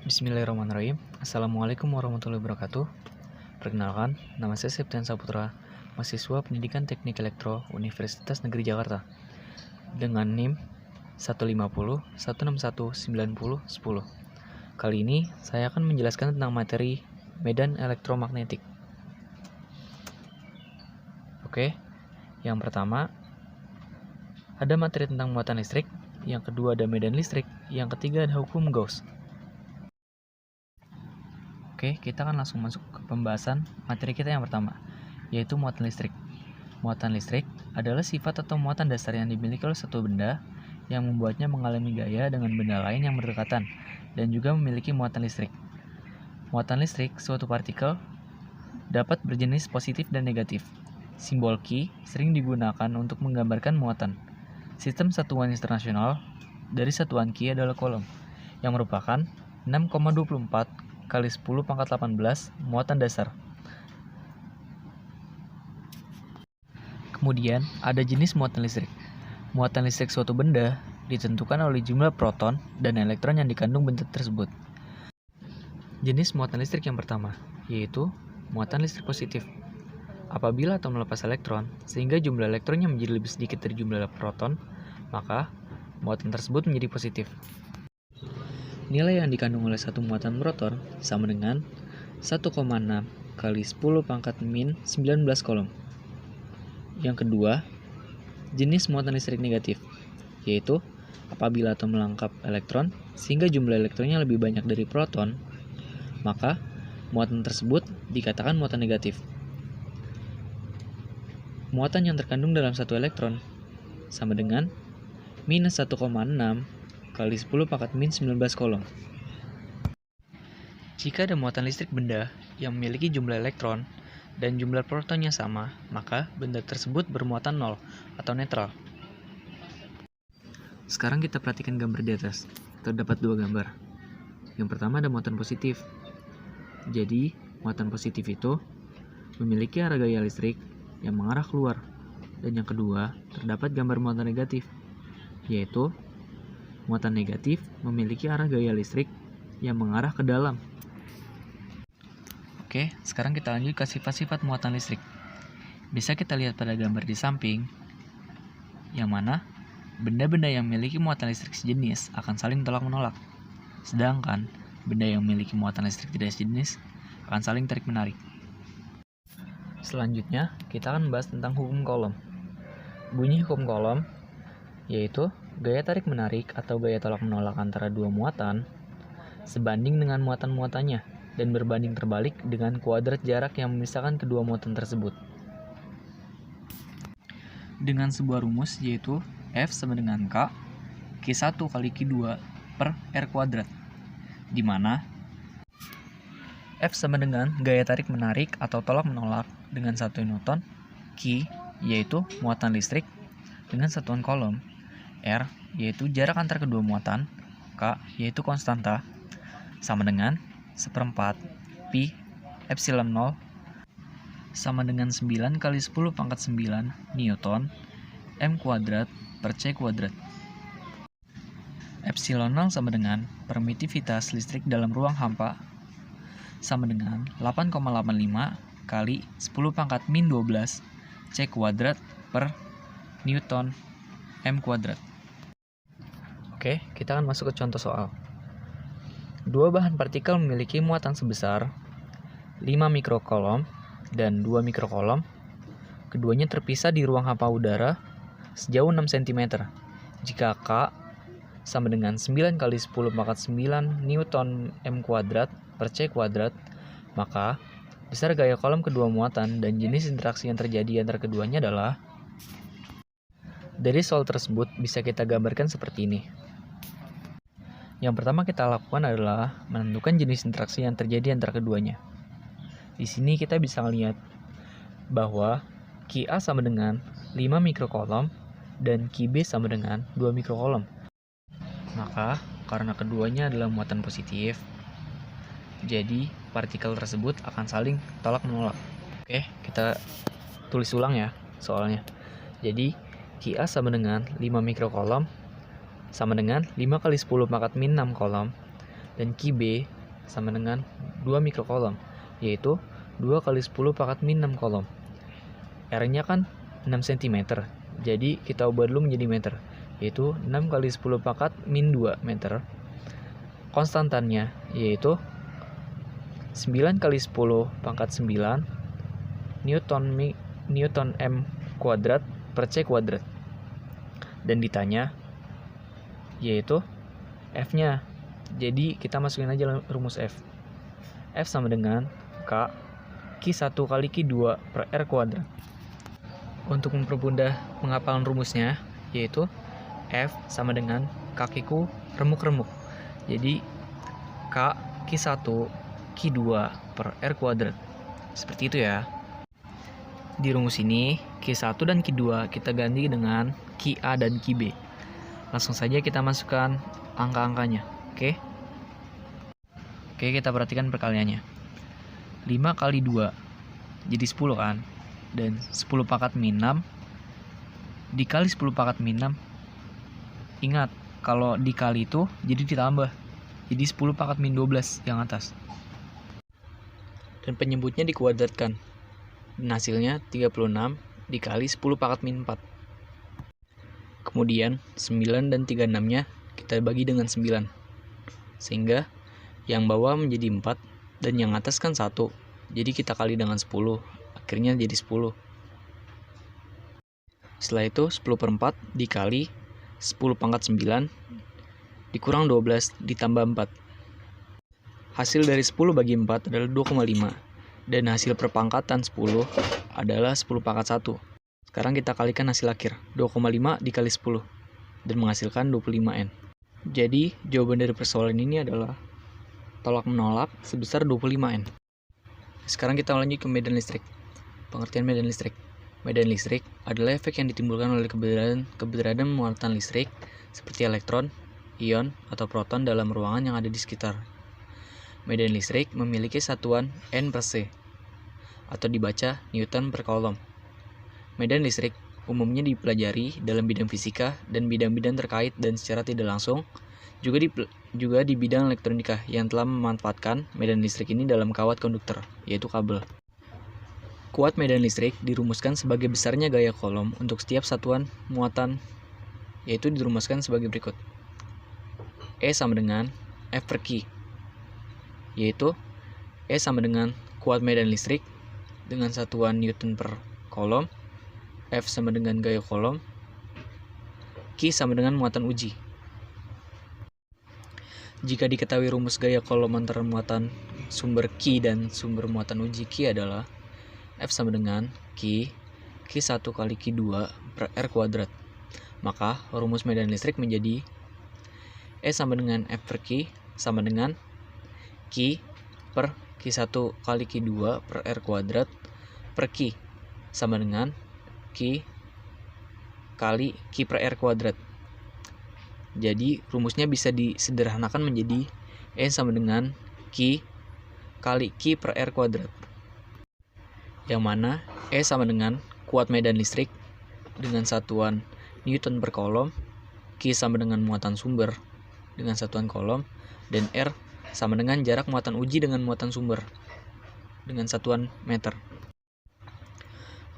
Bismillahirrahmanirrahim. Assalamualaikum warahmatullahi wabarakatuh. Perkenalkan, nama saya Septian Saputra, mahasiswa Pendidikan Teknik Elektro Universitas Negeri Jakarta, dengan NIM 150 161 90 10. Kali ini saya akan menjelaskan tentang materi medan elektromagnetik. Oke, yang pertama ada materi tentang muatan listrik, yang kedua ada medan listrik, yang ketiga ada hukum Gauss. Oke, kita akan langsung masuk ke pembahasan materi kita yang pertama, yaitu muatan listrik. Muatan listrik adalah sifat atau muatan dasar yang dimiliki oleh suatu benda yang membuatnya mengalami gaya dengan benda lain yang berdekatan dan juga memiliki muatan listrik. Muatan listrik suatu partikel dapat berjenis positif dan negatif. Simbol Ki sering digunakan untuk menggambarkan muatan. Sistem satuan internasional dari satuan Ki adalah Coulomb, yang merupakan 6,24 kali 10 pangkat 18 muatan dasar. Kemudian ada jenis muatan listrik. Muatan listrik suatu benda ditentukan oleh jumlah proton dan elektron yang dikandung benda tersebut. Jenis muatan listrik yang pertama yaitu muatan listrik positif. Apabila atom melepas elektron sehingga jumlah elektronnya menjadi lebih sedikit dari jumlah proton, maka muatan tersebut menjadi positif. Nilai yang dikandung oleh satu muatan proton sama dengan 1,6 kali 10 pangkat min 19 Coulomb. Yang kedua, jenis muatan listrik negatif, yaitu apabila atom melengkap elektron sehingga jumlah elektronnya lebih banyak dari proton, maka muatan tersebut dikatakan muatan negatif. Muatan yang terkandung dalam satu elektron sama dengan minus 1,6 kali 10 pangkat min 19 Coulomb. Jika ada muatan listrik benda yang memiliki jumlah elektron dan jumlah protonnya sama, maka benda tersebut bermuatan nol atau netral. Sekarang kita perhatikan gambar di atas. Terdapat dua gambar. Yang pertama ada muatan positif. Jadi, muatan positif itu memiliki arah gaya listrik yang mengarah keluar. Dan yang kedua, terdapat gambar muatan negatif, yaitu muatan negatif memiliki arah gaya listrik yang mengarah ke dalam. Oke, sekarang kita lanjut ke sifat-sifat muatan listrik. Bisa kita lihat pada gambar di samping, yang mana benda-benda yang memiliki muatan listrik sejenis akan saling tolak-menolak. Sedangkan benda yang memiliki muatan listrik tidak sejenis akan saling tarik-menarik. Selanjutnya, kita akan membahas tentang hukum Coulomb. Bunyi hukum Coulomb yaitu gaya tarik-menarik atau gaya tolak-menolak antara dua muatan sebanding dengan muatan-muatannya dan berbanding terbalik dengan kuadrat jarak yang memisahkan kedua muatan tersebut. Dengan sebuah rumus yaitu F sama dengan K Q1 kali Q2 per R kuadrat, di mana F sama dengan gaya tarik-menarik atau tolak-menolak dengan satuan Newton, Q yaitu muatan listrik dengan satuan Coulomb, R yaitu jarak antar kedua muatan, K yaitu konstanta, sama dengan 1/4 pi epsilon 0 sama dengan 9 kali 10 pangkat 9 Newton M kuadrat per C kuadrat. Epsilon 0 sama dengan permitivitas listrik dalam ruang hampa sama dengan 8,85 kali 10 pangkat min 12 C kuadrat per Newton M kuadrat. Oke, kita akan masuk ke contoh soal. Dua bahan partikel memiliki muatan sebesar 5 mikrocoulomb dan 2 mikrocoulomb. Keduanya terpisah di ruang hampa udara sejauh 6 cm. Jika K sama dengan 9 kali 10 pangkat 9 Newton M kuadrat per C kuadrat, maka besar gaya Coulomb kedua muatan dan jenis interaksi yang terjadi antara keduanya adalah. Dari soal tersebut bisa kita gambarkan seperti ini. Yang pertama kita lakukan adalah menentukan jenis interaksi yang terjadi antara keduanya. Di sini kita bisa melihat bahwa QA sama dengan 5 mikrocoulomb dan QB sama dengan 2 mikrocoulomb. Maka karena keduanya adalah muatan positif, jadi partikel tersebut akan saling tolak-menolak. Oke, kita tulis ulang ya soalnya. Jadi QA sama dengan 5 mikrocoulomb sama dengan 5 kali 10 pangkat min 6 Coulomb, dan Qb sama dengan 2 mikrokolom, yaitu 2 kali 10 pangkat min 6 kolom. R-nya kan 6 cm, jadi kita ubah dulu menjadi meter, yaitu 6 kali 10 pangkat min 2 meter. Konstantannya yaitu 9 kali 10 pangkat 9 Newton M kuadrat per C kuadrat. Dan ditanya yaitu F-nya. Jadi kita masukin aja rumus F. F sama dengan K Q1 kali Q2 per R kuadrat. Untuk mempermudah penghafalan rumusnya, yaitu F sama dengan kakiku remuk-remuk. Jadi K Q1 Q2 per R kuadrat. Seperti itu ya. Di rumus ini, Q1 dan Q2 kita ganti dengan QA dan QB. Langsung saja kita masukkan angka-angkanya. Oke, kita perhatikan perkaliannya. 5 kali 2 jadi 10 kan? Dan 10 pangkat min 6 dikali 10 pangkat min 6. Ingat, kalau dikali itu jadi ditambah. Jadi 10 pangkat min 12 yang atas. Dan penyebutnya dikuadratkan. Dan hasilnya 36 dikali 10 pangkat min 4. Kemudian 9 dan 36-nya kita bagi dengan 9. Sehingga yang bawah menjadi 4 dan yang atas kan 1. Jadi kita kali dengan 10. Akhirnya jadi 10. Setelah itu 10 per 4 dikali 10 pangkat 9 dikurang 12 ditambah 4. Hasil dari 10 bagi 4 adalah 2,5. Dan hasil perpangkatan 10 adalah 10 pangkat 1. Sekarang kita kalikan hasil akhir. 2,5 dikali 10. Dan menghasilkan 25N. Jadi, jawaban dari persoalan ini adalah tolak menolak sebesar 25N. Sekarang kita lanjut ke medan listrik. Pengertian medan listrik. Medan listrik adalah efek yang ditimbulkan oleh keberadaan muatan listrik seperti elektron, ion, atau proton dalam ruangan yang ada di sekitar. Medan listrik memiliki satuan N per C, atau dibaca Newton per kolom. Medan listrik umumnya dipelajari dalam bidang fisika dan bidang-bidang terkait dan secara tidak langsung juga di bidang elektronika yang telah memanfaatkan medan listrik ini dalam kawat konduktor, yaitu kabel. Kuat medan listrik dirumuskan sebagai besarnya gaya kolom untuk setiap satuan muatan, yaitu dirumuskan sebagai berikut. E sama dengan F per Q, yaitu E sama dengan kuat medan listrik dengan satuan Newton per kolom, F sama dengan gaya kolom, Q sama dengan muatan uji. Jika diketahui rumus gaya kolom antara muatan sumber Q dan sumber muatan uji Q adalah F sama dengan Q1 kali Q2 per R kuadrat, maka rumus medan listrik menjadi E sama dengan F per Q sama dengan Q per Q1 kali Q2 per R kuadrat per Q sama dengan Q kali Q per R kuadrat. Jadi rumusnya bisa disederhanakan menjadi E sama dengan Q kali Q per R kuadrat. Yang mana E sama dengan kuat medan listrik dengan satuan Newton per kolom, Q sama dengan muatan sumber dengan satuan kolom, dan R sama dengan jarak muatan uji dengan muatan sumber dengan satuan meter.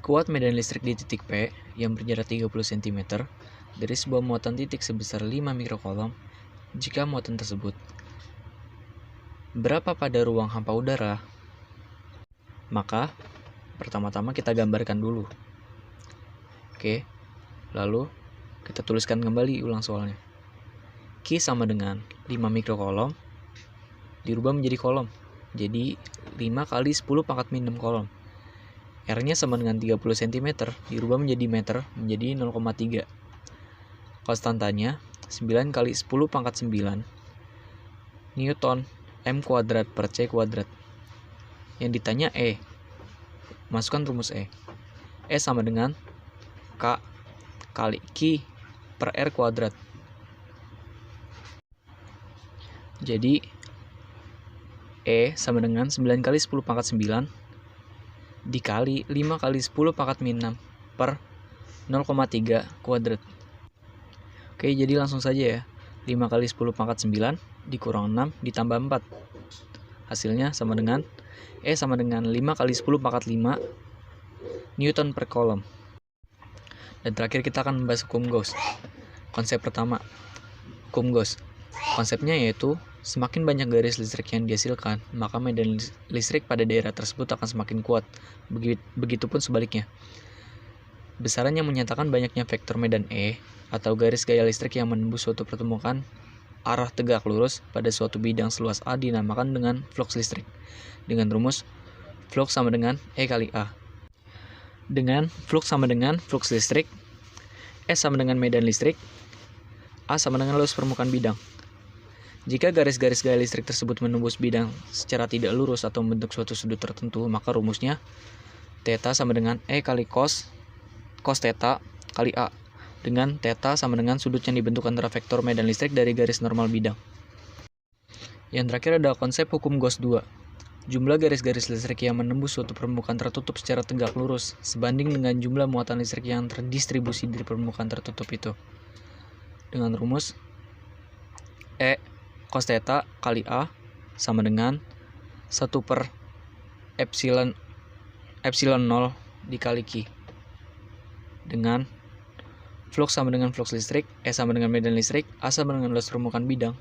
Kuat medan listrik di titik P yang berjarak 30 cm dari sebuah muatan titik sebesar 5 mikrokolom jika muatan tersebut berapa pada ruang hampa udara? Maka pertama-tama kita gambarkan dulu. Oke, lalu kita tuliskan kembali ulang soalnya. Q sama dengan 5 mikrokolom dirubah menjadi kolom. Jadi 5 kali 10 pangkat min 6 kolom. R-nya sama dengan 30 cm, dirubah menjadi meter, menjadi 0,3. Konstantanya 9 kali 10 pangkat 9 Newton M kuadrat per C kuadrat. Yang ditanya E. Masukkan rumus E. E sama dengan K kali Q per R kuadrat. Jadi E sama dengan 9 kali 10 pangkat 9 dikali 5 kali 10 pangkat min 6 per 0,3 kuadrat. Oke, jadi langsung saja ya. 5 kali 10 pangkat 9 dikurang 6 ditambah 4. Hasilnya sama dengan E sama dengan 5 kali 10 pangkat 5 Newton per Coulomb. Dan terakhir kita akan membahas hukum Gauss. Konsep pertama, hukum Gauss. Konsepnya yaitu semakin banyak garis listrik yang dihasilkan, maka medan listrik pada daerah tersebut akan semakin kuat. Begitupun sebaliknya. Besaran yang menyatakan banyaknya vektor medan E atau garis gaya listrik yang menembus suatu pertemuan arah tegak lurus pada suatu bidang seluas A dinamakan dengan flux listrik. Dengan rumus flux sama dengan E kali A. Dengan flux sama dengan flux listrik, S sama dengan medan listrik, A sama dengan luas permukaan bidang. Jika garis-garis gaya listrik tersebut menembus bidang secara tidak lurus atau membentuk suatu sudut tertentu, maka rumusnya theta sama dengan E kali cos theta kali A, dengan theta sama dengan sudut yang dibentuk antara vektor medan listrik dari garis normal bidang. Yang terakhir adalah konsep hukum Gauss 2. Jumlah garis-garis listrik yang menembus suatu permukaan tertutup secara tegak lurus sebanding dengan jumlah muatan listrik yang terdistribusi dari permukaan tertutup itu. Dengan rumus E cos theta kali A sama dengan 1 per epsilon 0 dikali Q. Dengan flux sama dengan flux listrik, E sama dengan medan listrik, A sama dengan luas permukaan bidang,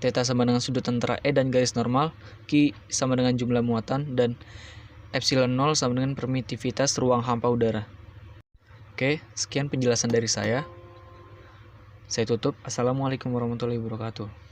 theta sama dengan sudut antara E dan garis normal, Q sama dengan jumlah muatan, dan epsilon 0 sama dengan permitivitas ruang hampa udara. Oke, sekian penjelasan dari saya. Saya tutup. Assalamualaikum warahmatullahi wabarakatuh.